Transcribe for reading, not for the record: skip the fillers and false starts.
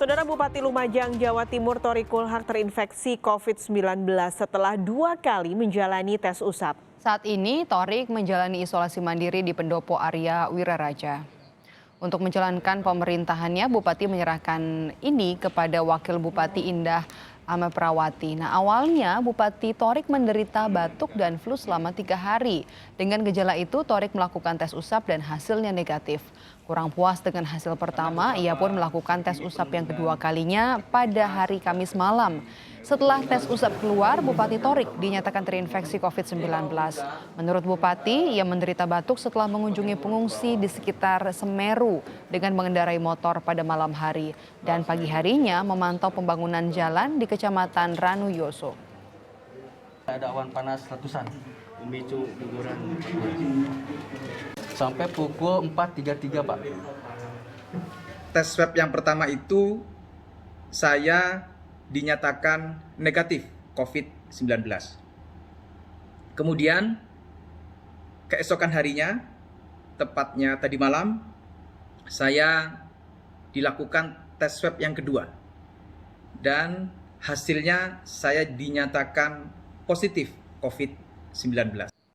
Saudara Bupati Lumajang, Jawa Timur Thoriq Kulhak terinfeksi COVID-19 setelah 2 kali menjalani tes usap. Saat ini Thoriq menjalani isolasi mandiri di Pendopo Arya Wiraraja. Untuk menjalankan pemerintahannya, Bupati menyerahkan ini kepada Wakil Bupati Indah Ameprawati. Nah, awalnya Bupati Thoriq menderita batuk dan flu selama 3 hari. Dengan gejala itu, Thoriq melakukan tes usap dan hasilnya negatif. Kurang puas dengan hasil pertama, ia pun melakukan tes usap yang kedua kalinya pada hari Kamis malam. Setelah tes usap keluar, Bupati Thoriq dinyatakan terinfeksi COVID-19. Menurut Bupati, ia menderita batuk setelah mengunjungi pengungsi di sekitar Semeru dengan mengendarai motor pada malam hari. Dan pagi harinya memantau pembangunan jalan di Kecamatan Ranuyoso. Ada awan panas letusan, memicu guguran sampai pukul 4.33, Pak. Tes swab yang pertama itu saya dinyatakan negatif COVID-19. Kemudian keesokan harinya, tepatnya tadi malam, saya dilakukan tes swab yang kedua. Dan hasilnya saya dinyatakan positif COVID-19.